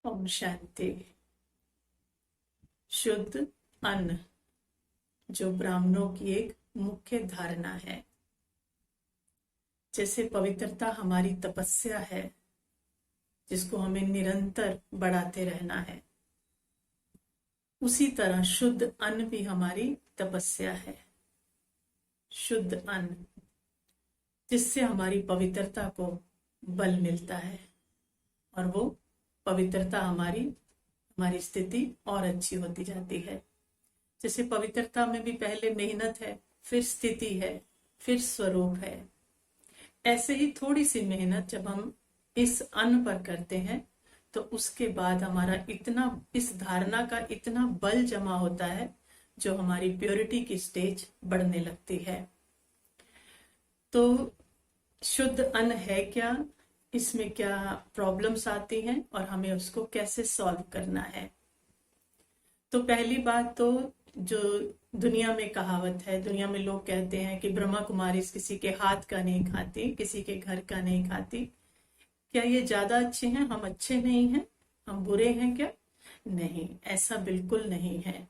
ओम शांति। शुद्ध अन्न जो ब्राह्मणों की एक मुख्य धारणा है। जैसे पवित्रता हमारी तपस्या है जिसको हमें निरंतर बढ़ाते रहना है, उसी तरह शुद्ध अन्न भी हमारी तपस्या है। शुद्ध अन्न जिससे हमारी पवित्रता को बल मिलता है और वो पवित्रता हमारी हमारी स्थिति और अच्छी होती जाती है। जैसे पवित्रता में भी पहले मेहनत है, फिर स्थिति है, फिर स्वरूप है। ऐसे ही थोड़ी सी मेहनत जब हम इस अन्न पर करते हैं तो उसके बाद हमारा इतना इस धारणा का इतना बल जमा होता है जो हमारी प्योरिटी की स्टेज बढ़ने लगती है। तो शुद्ध अन्न है क्या, इसमें क्या प्रॉब्लम्स आती हैं और हमें उसको कैसे सॉल्व करना है। तो पहली बात तो जो दुनिया में कहावत है, दुनिया में लोग कहते हैं कि ब्रह्मा कुमारी किसी के हाथ का नहीं खाती, किसी के घर का नहीं खाती। क्या ये ज्यादा अच्छे हैं? हम अच्छे नहीं हैं? हम बुरे हैं क्या? नहीं, ऐसा बिल्कुल नहीं है।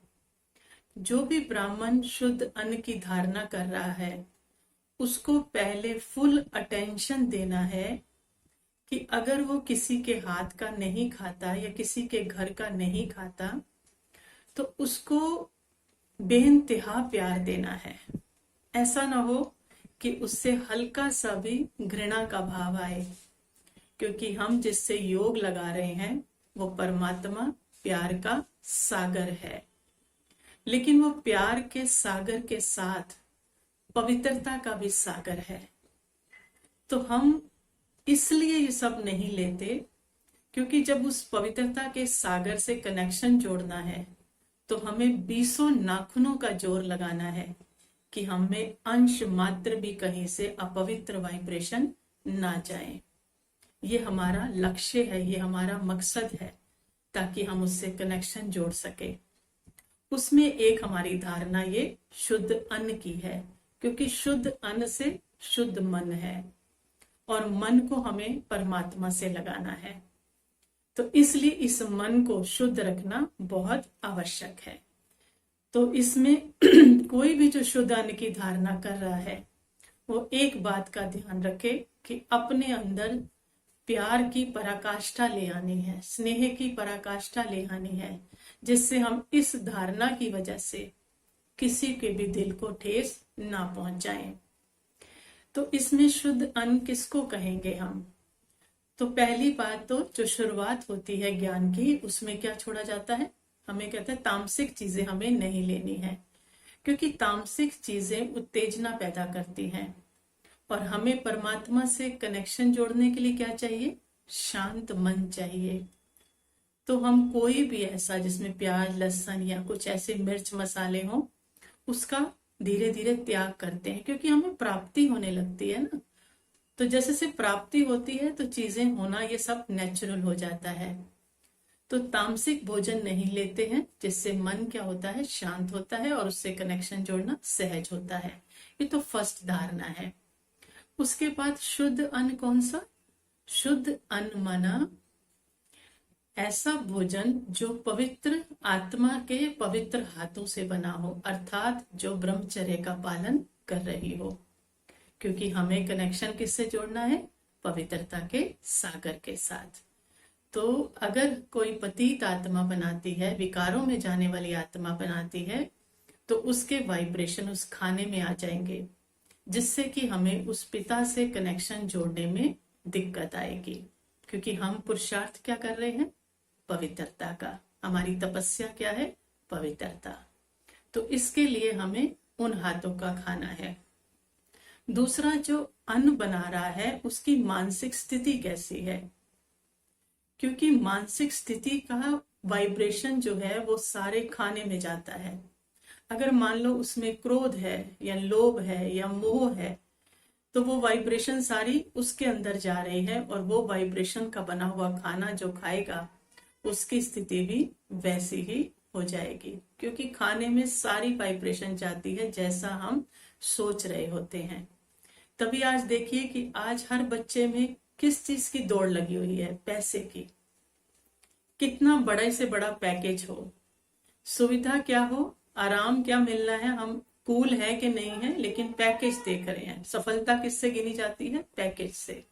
जो भी ब्राह्मण शुद्ध अन्न की धारणा कर रहा है उसको पहले फुल अटेंशन देना है कि अगर वो किसी के हाथ का नहीं खाता या किसी के घर का नहीं खाता तो उसको बेइंतहा प्यार देना है। ऐसा ना हो कि उससे हल्का सा भी घृणा का भाव आए, क्योंकि हम जिससे योग लगा रहे हैं वो परमात्मा प्यार का सागर है। लेकिन वो प्यार के सागर के साथ पवित्रता का भी सागर है। तो हम इसलिए ये सब नहीं लेते, क्योंकि जब उस पवित्रता के सागर से कनेक्शन जोड़ना है तो हमें बीसों नाखूनों का जोर लगाना है कि हमें अंश मात्र भी कहीं से अपवित्र वाइब्रेशन ना जाए। ये हमारा लक्ष्य है, ये हमारा मकसद है, ताकि हम उससे कनेक्शन जोड़ सके। उसमें एक हमारी धारणा ये शुद्ध अन्न की है, क्योंकि शुद्ध अन्न से शुद्ध मन है और मन को हमें परमात्मा से लगाना है। तो इसलिए इस मन को शुद्ध रखना बहुत आवश्यक है। तो इसमें कोई भी जो शुद्ध अन्न की धारणा कर रहा है वो एक बात का ध्यान रखे कि अपने अंदर प्यार की पराकाष्ठा ले आनी है, स्नेह की पराकाष्ठा ले आनी है, जिससे हम इस धारणा की वजह से किसी के भी दिल को ठेस ना पहुंचाएं। तो इसमें शुद्ध अन्न किसको कहेंगे हम? तो पहली बात तो जो शुरुआत होती है ज्ञान की, उसमें क्या छोड़ा जाता है? हमें कहते हैं तामसिक चीजें हमें नहीं लेनी है, क्योंकि तामसिक चीजें उत्तेजना पैदा करती हैं और हमें परमात्मा से कनेक्शन जोड़ने के लिए क्या चाहिए? शांत मन चाहिए। तो हम कोई भी ऐसा जिसमें प्याज लहसुन या कुछ ऐसे मिर्च मसाले हो उसका धीरे धीरे त्याग करते हैं, क्योंकि हमें प्राप्ति होने लगती है ना। तो जैसे से प्राप्ति होती है तो चीजें होना ये सब नेचुरल हो जाता है। तो तामसिक भोजन नहीं लेते हैं, जिससे मन क्या होता है? शांत होता है और उससे कनेक्शन जोड़ना सहज होता है। ये तो फर्स्ट धारणा है। उसके बाद शुद्ध अन्न कौन सा? शुद्ध अन्न माना ऐसा भोजन जो पवित्र आत्मा के पवित्र हाथों से बना हो, अर्थात जो ब्रह्मचर्य का पालन कर रही हो, क्योंकि हमें कनेक्शन किससे जोड़ना है? पवित्रता के सागर के साथ। तो अगर कोई पतित आत्मा बनाती है, विकारों में जाने वाली आत्मा बनाती है, तो उसके वाइब्रेशन उस खाने में आ जाएंगे, जिससे कि हमें उस पिता से कनेक्शन जोड़ने में दिक्कत आएगी, क्योंकि हम पुरुषार्थ क्या कर रहे हैं? पवित्रता का। हमारी तपस्या क्या है? पवित्रता। तो इसके लिए हमें उन हाथों का खाना है। दूसरा, जो अन्न बना रहा है उसकी मानसिक स्थिति कैसी है? क्योंकि मानसिक स्थिति का वाइब्रेशन जो है वो सारे खाने में जाता है। अगर मान लो उसमें क्रोध है या लोभ है या मोह है, तो वो वाइब्रेशन सारी उसके अंदर जा रही है और वो वाइब्रेशन का बना हुआ खाना जो खाएगा उसकी स्थिति भी वैसी ही हो जाएगी, क्योंकि खाने में सारी वाइब्रेशन जाती है जैसा हम सोच रहे होते हैं। तभी आज देखिए कि आज हर बच्चे में किस चीज की दौड़ लगी हुई है? पैसे की। कितना बड़े से बड़ा पैकेज हो, सुविधा क्या हो, आराम क्या मिलना है, हम कूल है कि नहीं है, लेकिन पैकेज देख रहे हैं। सफलता किससे गिनी जाती है? पैकेज से।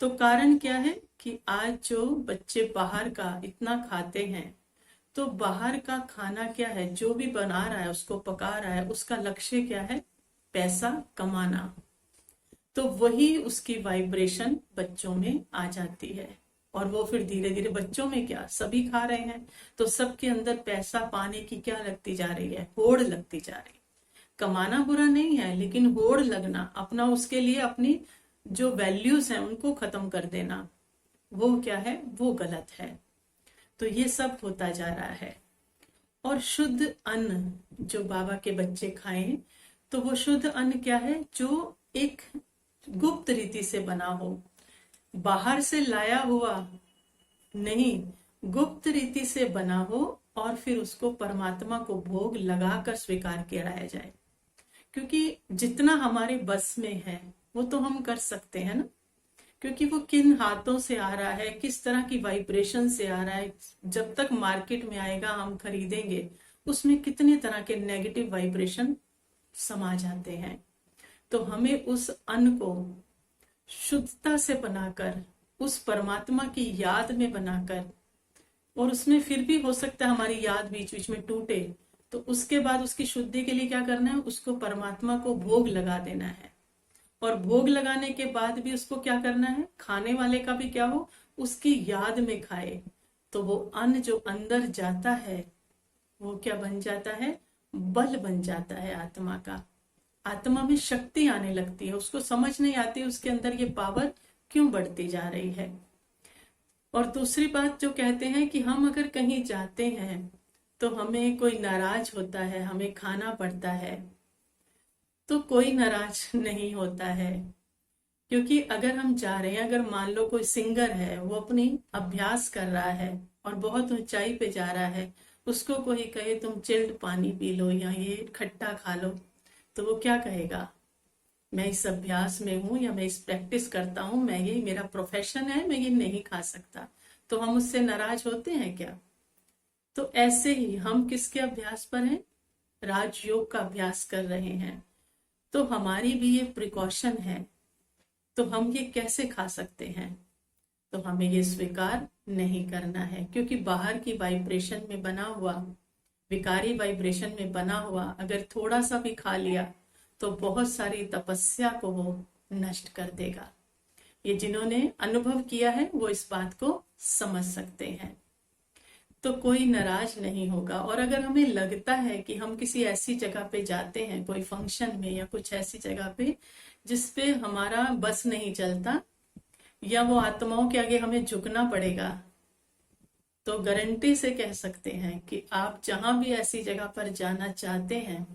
तो कारण क्या है कि आज जो बच्चे बाहर का इतना खाते हैं, तो बाहर का खाना क्या है, जो भी बना रहा है, उसको पका रहा है, उसका लक्ष्य क्या है? पैसा कमाना। तो वही उसकी वाइब्रेशन बच्चों में आ जाती है, और वो फिर धीरे धीरे बच्चों में क्या, सभी खा रहे हैं, तो सबके अंदर पैसा पाने की क्या लगती जा रही है? होड़ लगती जा रही है। कमाना बुरा नहीं है, लेकिन होड़ लगना, अपना उसके लिए अपनी जो वैल्यूज हैं उनको खत्म कर देना, वो क्या है? वो गलत है। तो ये सब होता जा रहा है। और शुद्ध अन्न जो बाबा के बच्चे खाएं, तो वो शुद्ध अन्न क्या है? जो एक गुप्त रीति से बना हो, बाहर से लाया हुआ नहीं, गुप्त रीति से बना हो, और फिर उसको परमात्मा को भोग लगाकर स्वीकार किया जाए। क्योंकि जितना हमारे बस में है वो तो हम कर सकते हैं ना, क्योंकि वो किन हाथों से आ रहा है, किस तरह की वाइब्रेशन से आ रहा है, जब तक मार्केट में आएगा हम खरीदेंगे, उसमें कितने तरह के नेगेटिव वाइब्रेशन समा जाते हैं। तो हमें उस अन्न को शुद्धता से बनाकर, उस परमात्मा की याद में बनाकर, और उसमें फिर भी हो सकता है हमारी याद बीच बीच में टूटे, तो उसके बाद उसकी शुद्धि के लिए क्या करना है? उसको परमात्मा को भोग लगा देना है। और भोग लगाने के बाद भी उसको क्या करना है? खाने वाले का भी क्या हो? उसकी याद में खाए। तो वो अन्न जो अंदर जाता है वो क्या बन जाता है? बल बन जाता है आत्मा का। आत्मा में शक्ति आने लगती है, उसको समझ नहीं आती उसके अंदर ये पावर क्यों बढ़ती जा रही है। और दूसरी बात जो कहते हैं कि हम अगर कहीं जाते हैं तो हमें कोई नाराज होता है, हमें खाना पड़ता है, तो कोई नाराज नहीं होता है। क्योंकि अगर हम जा रहे हैं, अगर मान लो कोई सिंगर है, वो अपनी अभ्यास कर रहा है और बहुत ऊंचाई पे जा रहा है, उसको कोई कहे तुम चिल्ड पानी पी लो या ये खट्टा खा लो, तो वो क्या कहेगा? मैं इस अभ्यास में हूं, या मैं इस प्रैक्टिस करता हूं, मैं ये मेरा प्रोफेशन है, मैं ये नहीं खा सकता। तो हम उससे नाराज होते हैं क्या? तो ऐसे ही हम किसके अभ्यास पर हैं? राजयोग का अभ्यास कर रहे हैं। तो हमारी भी ये प्रिकॉशन है। तो हम ये कैसे खा सकते हैं? तो हमें ये स्वीकार नहीं करना है, क्योंकि बाहर की वाइब्रेशन में बना हुआ, विकारी वाइब्रेशन में बना हुआ अगर थोड़ा सा भी खा लिया तो बहुत सारी तपस्या को वो नष्ट कर देगा। ये जिन्होंने अनुभव किया है वो इस बात को समझ सकते हैं। तो कोई नाराज नहीं होगा। और अगर हमें लगता है कि हम किसी ऐसी जगह पे जाते हैं, कोई फंक्शन में या कुछ ऐसी जगह पे जिसपे हमारा बस नहीं चलता, या वो आत्माओं के आगे हमें झुकना पड़ेगा, तो गारंटी से कह सकते हैं कि आप जहां भी ऐसी जगह पर जाना चाहते हैं,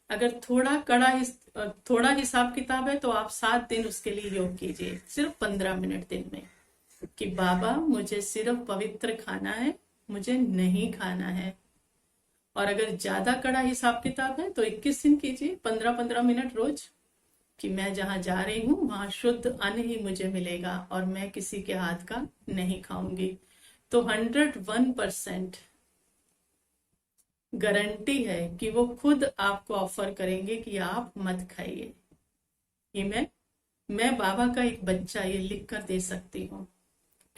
अगर थोड़ा हिसाब किताब है, तो आप 7 दिन उसके लिए योग कीजिए, सिर्फ 15 मिनट दिन में, कि बाबा मुझे सिर्फ पवित्र खाना है, मुझे नहीं खाना है। और अगर ज्यादा कड़ा हिसाब किताब है तो 21 दिन कीजिए, 15-15 मिनट रोज, कि मैं जहां जा रही हूँ वहां शुद्ध अन्न ही मुझे मिलेगा और मैं किसी के हाथ का नहीं खाऊंगी। तो 101% गारंटी है कि वो खुद आपको ऑफर करेंगे कि आप मत खाइए। ये मैं बाबा का एक बच्चा ये लिख कर दे सकती हूँ,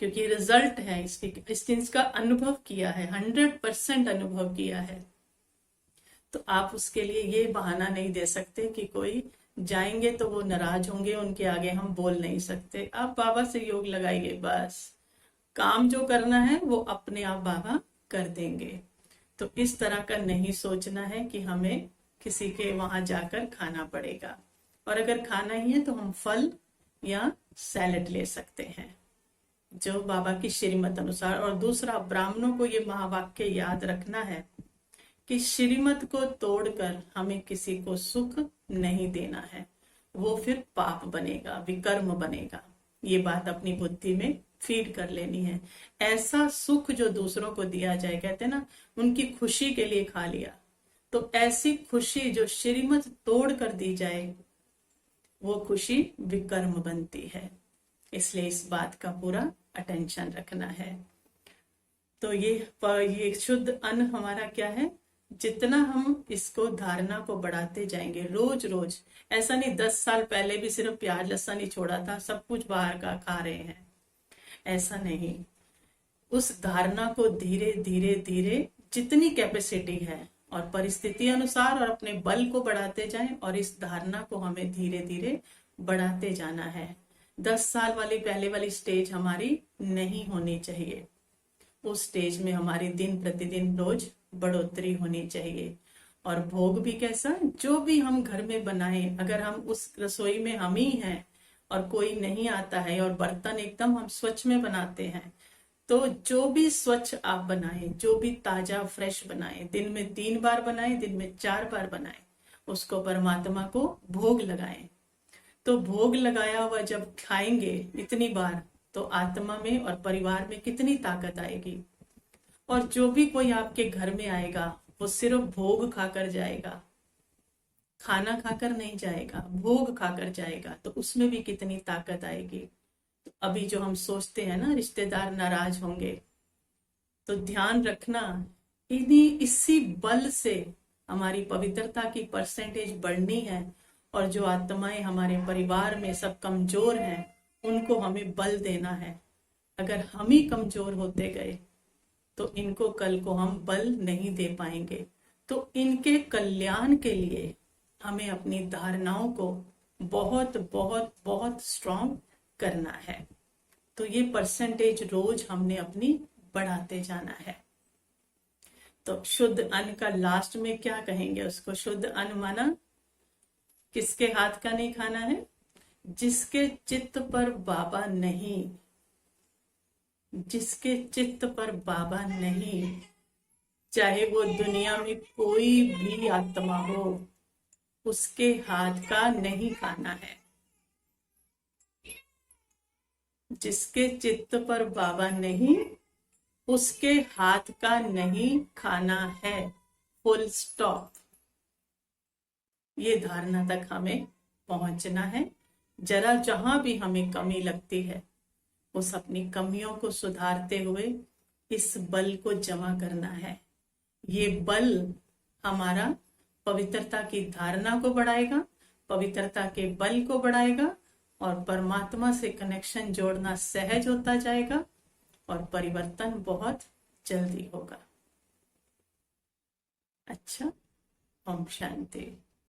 क्योंकि रिजल्ट है इस चीज का अनुभव किया है, 100% अनुभव किया है। तो आप उसके लिए ये बहाना नहीं दे सकते कि कोई जाएंगे तो वो नाराज होंगे, उनके आगे हम बोल नहीं सकते। आप बाबा से योग लगाइए, बस काम जो करना है वो अपने आप बाबा कर देंगे। तो इस तरह का नहीं सोचना है कि हमें किसी के वहां जाकर खाना पड़ेगा। और अगर खाना ही है तो हम फल या सैलेड ले सकते हैं जो बाबा की श्रीमत अनुसार। और दूसरा, ब्राह्मणों को ये महावाक्य याद रखना है कि श्रीमत को तोड़कर हमें किसी को सुख नहीं देना है, वो फिर पाप बनेगा, विकर्म बनेगा। ये बात अपनी बुद्धि में फीड कर लेनी है। ऐसा सुख जो दूसरों को दिया जाए, कहते हैं ना उनकी खुशी के लिए खा लिया, तो ऐसी खुशी जो श्रीमत तोड़ कर दी जाए वो खुशी विकर्म बनती है। इसलिए इस बात का पूरा अटेंशन रखना है। तो ये शुद्ध अन्न हमारा क्या है, जितना हम इसको धारणा को बढ़ाते जाएंगे रोज रोज। ऐसा नहीं 10 साल पहले भी सिर्फ प्याज लहसुन ही छोड़ा था, सब कुछ बाहर का खा रहे हैं, ऐसा नहीं। उस धारणा को धीरे धीरे धीरे जितनी कैपेसिटी है और परिस्थिति अनुसार और अपने बल को बढ़ाते जाएं, और इस धारणा को हमें धीरे धीरे बढ़ाते जाना है। 10 साल वाली पहले वाली स्टेज हमारी नहीं होनी चाहिए। उस स्टेज में हमारी दिन प्रतिदिन रोज बढ़ोतरी होनी चाहिए। और भोग भी कैसा, जो भी हम घर में बनाएं, अगर हम उस रसोई में हम ही हैं और कोई नहीं आता है और बर्तन एकदम हम स्वच्छ में बनाते हैं, तो जो भी स्वच्छ आप बनाएं, जो भी ताजा फ्रेश बनाएं, दिन में 3 बार बनाएं, दिन में 4 बार बनाएं, उसको परमात्मा को भोग लगाएं। तो भोग लगाया हुआ जब खाएंगे इतनी बार, तो आत्मा में और परिवार में कितनी ताकत आएगी। और जो भी कोई आपके घर में आएगा वो सिर्फ भोग खाकर जाएगा, खाना खाकर नहीं जाएगा, भोग खाकर जाएगा, तो उसमें भी कितनी ताकत आएगी। तो अभी जो हम सोचते हैं ना रिश्तेदार नाराज होंगे, तो ध्यान रखना इसी बल से हमारी पवित्रता की परसेंटेज बढ़नी है। और जो आत्माएं हमारे परिवार में सब कमजोर हैं, उनको हमें बल देना है। अगर हम ही कमजोर होते गए तो इनको कल को हम बल नहीं दे पाएंगे। तो इनके कल्याण के लिए हमें अपनी धारणाओं को बहुत बहुत बहुत स्ट्रांग करना है। तो ये परसेंटेज रोज हमने अपनी बढ़ाते जाना है। तो शुद्ध अन्न का लास्ट में क्या कहेंगे उसको, शुद्ध अन्न माना किसके हाथ का नहीं खाना है, जिसके चित्त पर बाबा नहीं, जिसके चित्त पर बाबा नहीं, चाहे वो दुनिया में कोई भी आत्मा हो, उसके हाथ का नहीं खाना है। जिसके चित्त पर बाबा नहीं, उसके हाथ का नहीं खाना है, फुल स्टॉप। ये धारणा तक हमें पहुंचना है। जरा जहां भी हमें कमी लगती है, उस अपनी कमियों को सुधारते हुए इस बल को जमा करना है। ये बल हमारा पवित्रता की धारणा को बढ़ाएगा, पवित्रता के बल को बढ़ाएगा, और परमात्मा से कनेक्शन जोड़ना सहज होता जाएगा और परिवर्तन बहुत जल्दी होगा। अच्छा, ओम शांति।